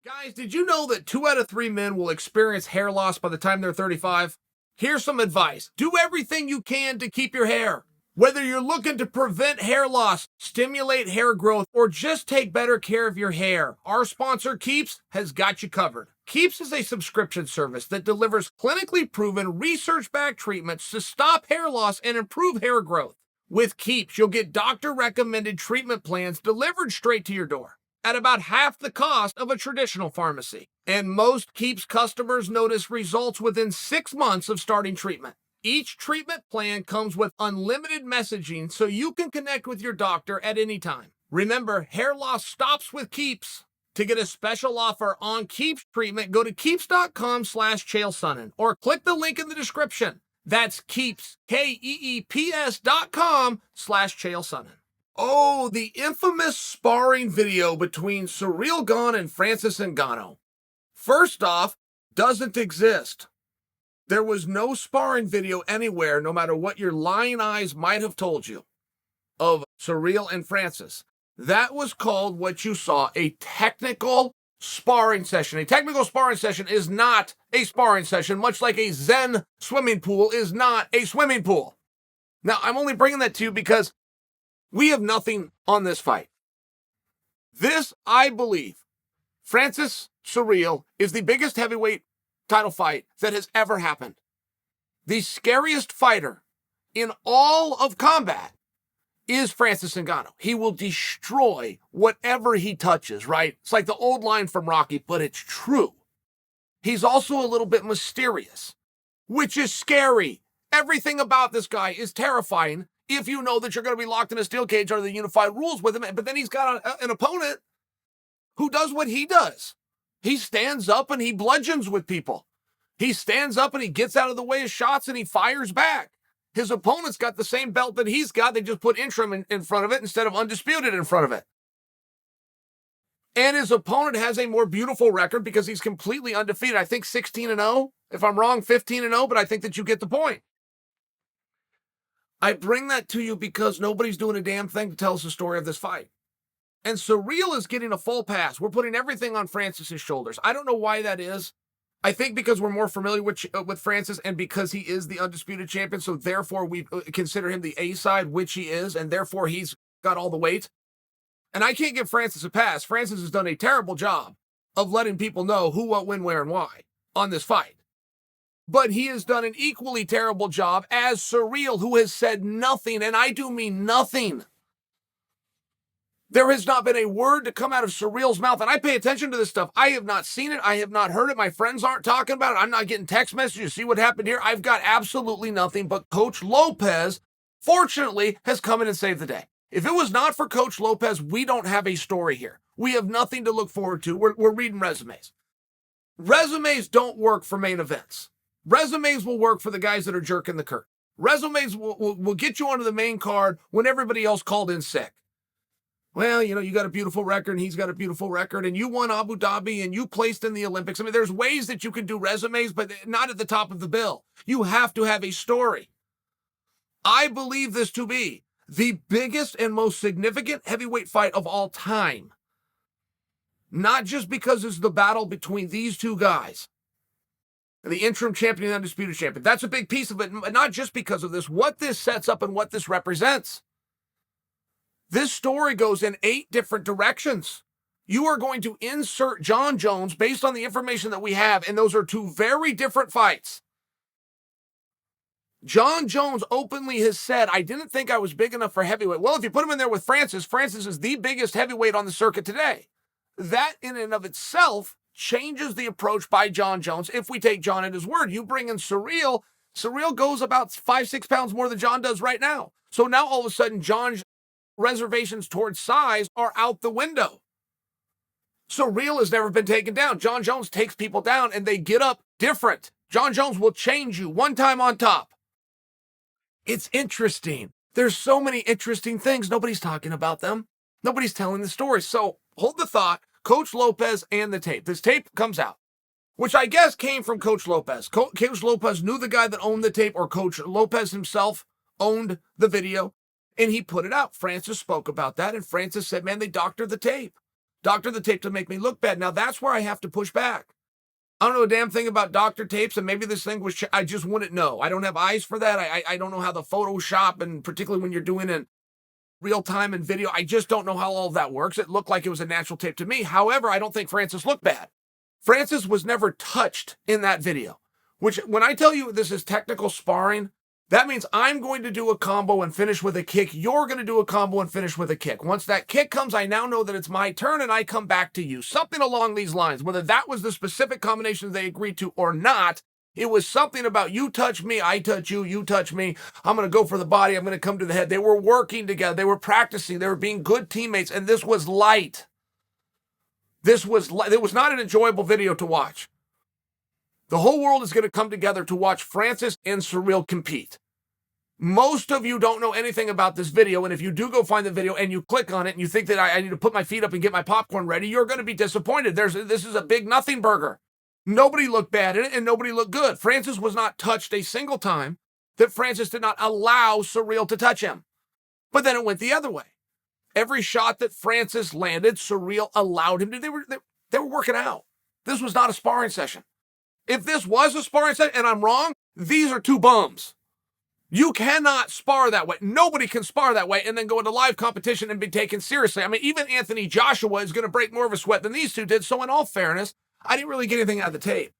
Guys, did you know that 2 out of 3 men will experience hair loss by the time they're 35? Here's some advice. Do everything you can to keep your hair. Whether you're looking to prevent hair loss, stimulate hair growth, or just take better care of your hair, our sponsor Keeps has got you covered. Keeps is a subscription service that delivers clinically proven, research-backed treatments to stop hair loss and improve hair growth. With Keeps, you'll get doctor-recommended treatment plans delivered straight to your door at about half the cost of a traditional pharmacy. And most Keeps customers notice results within 6 months of starting treatment. Each treatment plan comes with unlimited messaging so you can connect with your doctor at any time. Remember, hair loss stops with Keeps. To get a special offer on Keeps treatment, go to keeps.com/Chael Sonnen or click the link in the description. That's Keeps, KEEPS.com/Chael Sonnen. Oh, the infamous sparring video between Ciryl Gane and Francis Ngannou. First off, doesn't exist. There was no sparring video anywhere, no matter what your lying eyes might have told you, of Ciryl and Francis. That was called what you saw, a technical sparring session. A technical sparring session is not a sparring session, much like a Zen swimming pool is not a swimming pool. Now, I'm only bringing that to you because we have nothing on this fight. This, I believe, Francis Ciryl is the biggest heavyweight title fight that has ever happened. The scariest fighter in all of combat is Francis Ngannou. He will destroy whatever he touches, right? It's like the old line from Rocky, but it's true. He's also a little bit mysterious, which is scary. Everything about this guy is terrifying if you know that you're going to be locked in a steel cage under the unified rules with him. But then he's got an opponent who does what he does. He stands up and he bludgeons with people. He stands up and he gets out of the way of shots and he fires back. His opponent's got the same belt that he's got. They just put interim in front of it instead of undisputed in front of it. And his opponent has a more beautiful record because he's completely undefeated. I think 16-0. If I'm wrong, 15-0, but I think that you get the point. I bring that to you because nobody's doing a damn thing to tell us the story of this fight. And Ciryl is getting a full pass. We're putting everything on Francis's shoulders. I don't know why that is. I think because we're more familiar with Francis and because he is the undisputed champion, so therefore we consider him the A side, which he is, and therefore he's got all the weight. And I can't give Francis a pass. Francis has done a terrible job of letting people know who, what, when, where, and why on this fight. But he has done an equally terrible job as Ciryl, who has said nothing, and I do mean nothing. There has not been a word to come out of Ciryl's mouth, and I pay attention to this stuff. I have not seen it. I have not heard it. My friends aren't talking about it. I'm not getting text messages. See what happened here? I've got absolutely nothing, but Coach Lopez, fortunately, has come in and saved the day. If it was not for Coach Lopez, we don't have a story here. We have nothing to look forward to. We're reading resumes. Resumes don't work for main events. Resumes will work for the guys that are jerking the curtain. Resumes will get you onto the main card when everybody else called in sick. Well, you got a beautiful record and he's got a beautiful record and you won Abu Dhabi and you placed in the Olympics. I mean, there's ways that you can do resumes, but not at the top of the bill. You have to have a story. I believe this to be the biggest and most significant heavyweight fight of all time. Not just because it's the battle between these two guys, the interim champion and the undisputed champion. That's a big piece of it, not just because of this, what this sets up and what this represents. This story goes in 8 different directions. You are going to insert Jon Jones based on the information that we have, and those are 2 very different fights. Jon Jones openly has said, I didn't think I was big enough for heavyweight. Well, if you put him in there with Francis, Francis is the biggest heavyweight on the circuit today. That in and of itself changes the approach by Jon Jones. If we take Jon at his word, you bring in Ciryl. Ciryl goes about 5-6 pounds more than Jon does right now. So now all of a sudden, Jon's reservations towards size are out the window. Ciryl has never been taken down. Jon Jones takes people down and they get up different. Jon Jones will change you one time on top. It's interesting. There's so many interesting things. Nobody's talking about them. Nobody's telling the story. So hold the thought. Coach Lopez and the tape. This tape comes out, which I guess came from Coach Lopez. Coach Lopez knew the guy that owned the tape, or Coach Lopez himself owned the video, and he put it out. Francis spoke about that, and Francis said, man, they doctored the tape. Doctor the tape to make me look bad. Now that's where I have to push back. I don't know a damn thing about doctor tapes, and maybe this thing was, I just wouldn't know. I don't have eyes for that. I don't know how the Photoshop, and particularly when you're doing it real time and video, I just don't know how all of that works. It looked like it was a natural tape to me. However, I don't think Francis looked bad. Francis was never touched in that video, which when I tell you this is technical sparring, that means I'm going to do a combo and finish with a kick. You're going to do a combo and finish with a kick. Once that kick comes, I now know that it's my turn and I come back to you. Something along these lines, whether that was the specific combinations they agreed to or not, it was something about you touch me, I touch you, you touch me. I'm going to go for the body. I'm going to come to the head. They were working together. They were practicing. They were being good teammates. And this was light. It was not an enjoyable video to watch. The whole world is going to come together to watch Francis and Ciryl compete. Most of you don't know anything about this video, and if you do go find the video and you click on it and you think that I need to put my feet up and get my popcorn ready, you're going to be disappointed. This is a big nothing burger. Nobody looked bad in it, and nobody looked good. Francis was not touched a single time that Francis did not allow Ciryl to touch him. But then it went the other way. Every shot that Francis landed, Ciryl allowed him to. They were working out. This was not a sparring session. If this was a sparring session, and I'm wrong, these are two bums. You cannot spar that way. Nobody can spar that way and then go into live competition and be taken seriously. I mean, even Anthony Joshua is going to break more of a sweat than these two did. So in all fairness, I didn't really get anything out of the tape.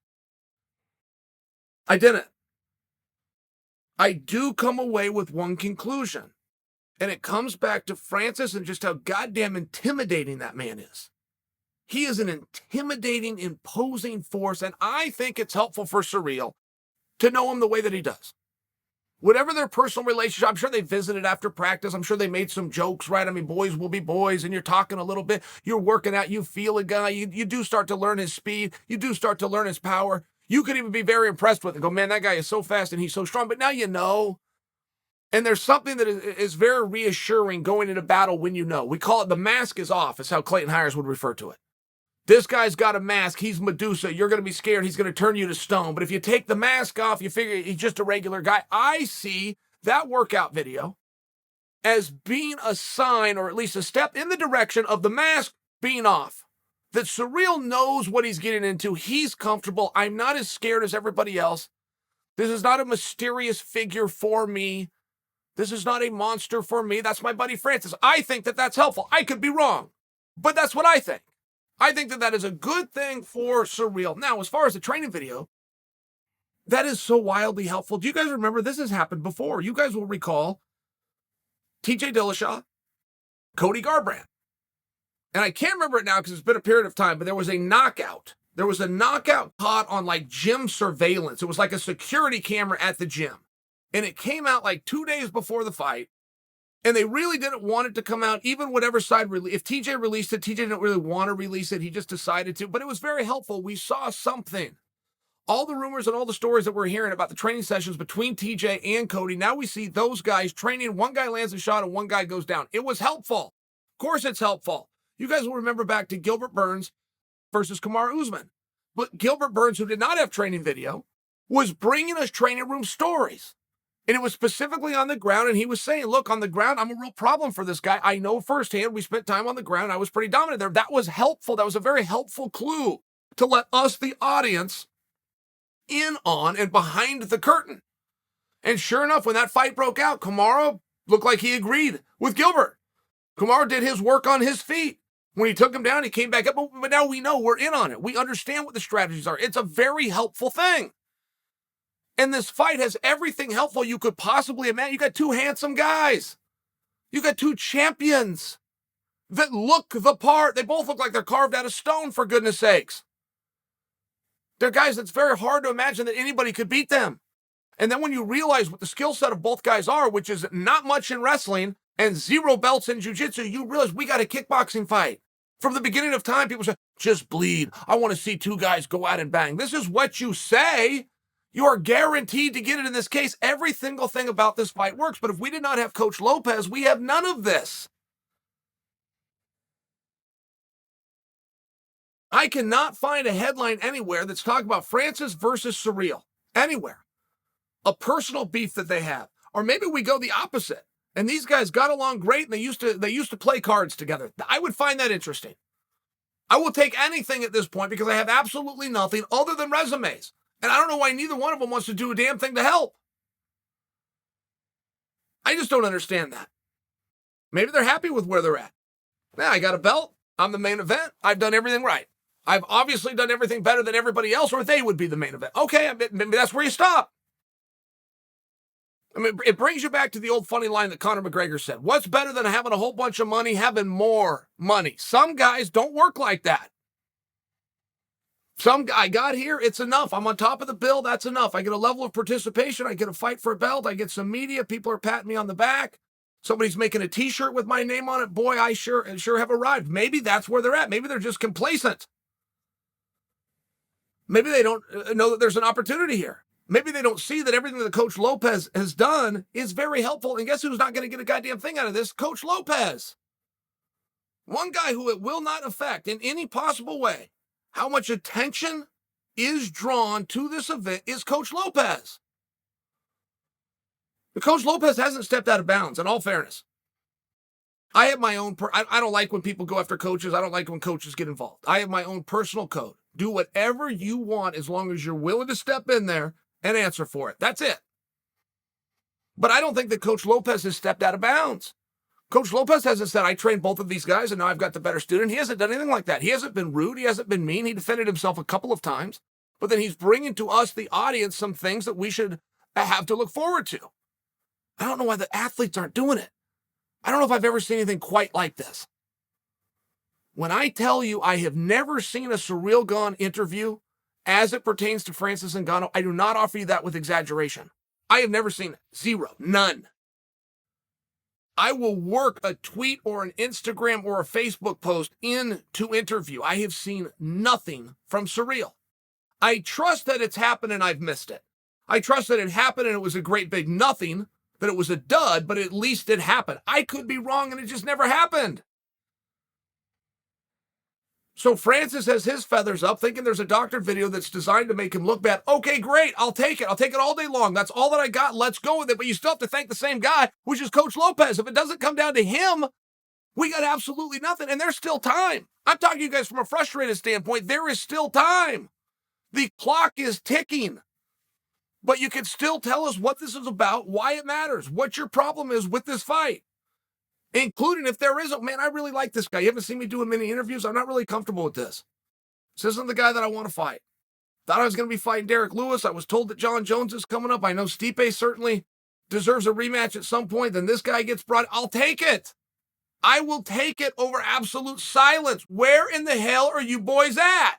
I didn't. I do come away with one conclusion. And it comes back to Francis and just how goddamn intimidating that man is. He is an intimidating, imposing force. And I think it's helpful for Ciryl to know him the way that he does. Whatever their personal relationship, I'm sure they visited after practice. I'm sure they made some jokes, right? I mean, boys will be boys, and you're talking a little bit. You're working out. You feel a guy. You do start to learn his speed. You do start to learn his power. You could even be very impressed with it. Go, man, that guy is so fast and he's so strong. But now you know. And there's something that is very reassuring going into battle when you know. We call it the mask is off, is how Clayton Hires would refer to it. This guy's got a mask. He's Medusa. You're going to be scared. He's going to turn you to stone. But if you take the mask off, you figure he's just a regular guy. I see that workout video as being a sign, or at least a step in the direction of the mask being off. That Ciryl knows what he's getting into. He's comfortable. I'm not as scared as everybody else. This is not a mysterious figure for me. This is not a monster for me. That's my buddy Francis. I think that that's helpful. I could be wrong, but that's what I think. I think that that is a good thing for Ciryl. Now, as far as the training video, that is so wildly helpful. Do you guys remember this has happened before? You guys will recall TJ Dillashaw, Cody Garbrandt. And I can't remember it now because it's been a period of time, but there was a knockout. There was a knockout caught on like gym surveillance. It was like a security camera at the gym. And it came out like 2 days before the fight. And they really didn't want it to come out, even whatever side if TJ released it, TJ didn't really want to release it. He just decided to. But it was very helpful. We saw something. All the rumors and all the stories that we're hearing about the training sessions between TJ and Cody, now we see those guys training. One guy lands a shot and one guy goes down. It was helpful. Of course it's helpful. You guys will remember back to Gilbert Burns versus Kamaru Usman. But Gilbert Burns, who did not have training video, was bringing us training room stories. And it was specifically on the ground, and he was saying, look, on the ground, I'm a real problem for this guy. I know firsthand. We spent time on the ground. I was pretty dominant there. That was helpful. That was a very helpful clue to let us, the audience, in on and behind the curtain. And sure enough, when that fight broke out, Kamaru looked like he agreed with Gilbert. Kamaru did his work on his feet. When he took him down, he came back up. But now we know we're in on it. We understand what the strategies are. It's a very helpful thing. And this fight has everything helpful you could possibly imagine. You got two handsome guys. You got two champions that look the part. They both look like they're carved out of stone, for goodness sakes. They're guys that's very hard to imagine that anybody could beat them. And then when you realize what the skill set of both guys are, which is not much in wrestling and 0 belts in jiu-jitsu, you realize we got a kickboxing fight. From the beginning of time, people say, just bleed. I want to see two guys go out and bang. This is what you say. You are guaranteed to get it in this case. Every single thing about this fight works. But if we did not have Coach Lopez, we have none of this. I cannot find a headline anywhere that's talking about Francis versus Ciryl. Anywhere. A personal beef that they have. Or maybe we go the opposite. And these guys got along great and they used to play cards together. I would find that interesting. I will take anything at this point because I have absolutely nothing other than resumes. And I don't know why neither one of them wants to do a damn thing to help. I just don't understand that. Maybe they're happy with where they're at. Yeah, I got a belt. I'm the main event. I've done everything right. I've obviously done everything better than everybody else, or they would be the main event. Okay, maybe that's where you stop. I mean, it brings you back to the old funny line that Conor McGregor said. What's better than having a whole bunch of money, having more money? Some guys don't work like that. I got here, it's enough. I'm on top of the bill, that's enough. I get a level of participation, I get a fight for a belt, I get some media, people are patting me on the back. Somebody's making a t-shirt with my name on it. Boy, I sure have arrived. Maybe that's where they're at. Maybe they're just complacent. Maybe they don't know that there's an opportunity here. Maybe they don't see that everything that Coach Lopez has done is very helpful. And guess who's not going to get a goddamn thing out of this? Coach Lopez. One guy who it will not affect in any possible way how much attention is drawn to this event is Coach Lopez. Coach Lopez hasn't stepped out of bounds, in all fairness. I have my own, I don't like when people go after coaches. I don't like when coaches get involved. I have my own personal code. Do whatever you want as long as you're willing to step in there and answer for it. That's it. But I don't think that Coach Lopez has stepped out of bounds. Coach Lopez hasn't said, I trained both of these guys and now I've got the better student. He hasn't done anything like that. He hasn't been rude. He hasn't been mean. He defended himself a couple of times. But then he's bringing to us, the audience, some things that we should have to look forward to. I don't know why the athletes aren't doing it. I don't know if I've ever seen anything quite like this. When I tell you I have never seen a Ciryl Gane interview as it pertains to Francis Ngannou, I do not offer you that with exaggeration. I have never seen it. Zero. None. I will work a tweet or an Instagram or a Facebook post into interview. I have seen nothing from Ciryl. I trust that it's happened and I've missed it. I trust that it happened and it was a great big nothing, that it was a dud, but at least it happened. I could be wrong and it just never happened. So Francis has his feathers up thinking there's a doctored video that's designed to make him look bad. Okay, great. I'll take it. I'll take it all day long. That's all that I got. Let's go with it. But you still have to thank the same guy, which is Coach Lopez. If it doesn't come down to him, we got absolutely nothing. And there's still time. I'm talking to you guys from a frustrated standpoint. There is still time. The clock is ticking. But you can still tell us what this is about, why it matters, what your problem is with this fight. Including if there isn't, man, I really like this guy. You haven't seen me doing many interviews. I'm not really comfortable with this. This isn't the guy that I want to fight. Thought I was going to be fighting Derek Lewis. I was told that John Jones is coming up. I know Stipe certainly deserves a rematch at some point. Then this guy gets brought. I'll take it. I will take it over absolute silence. Where in the hell are you boys at?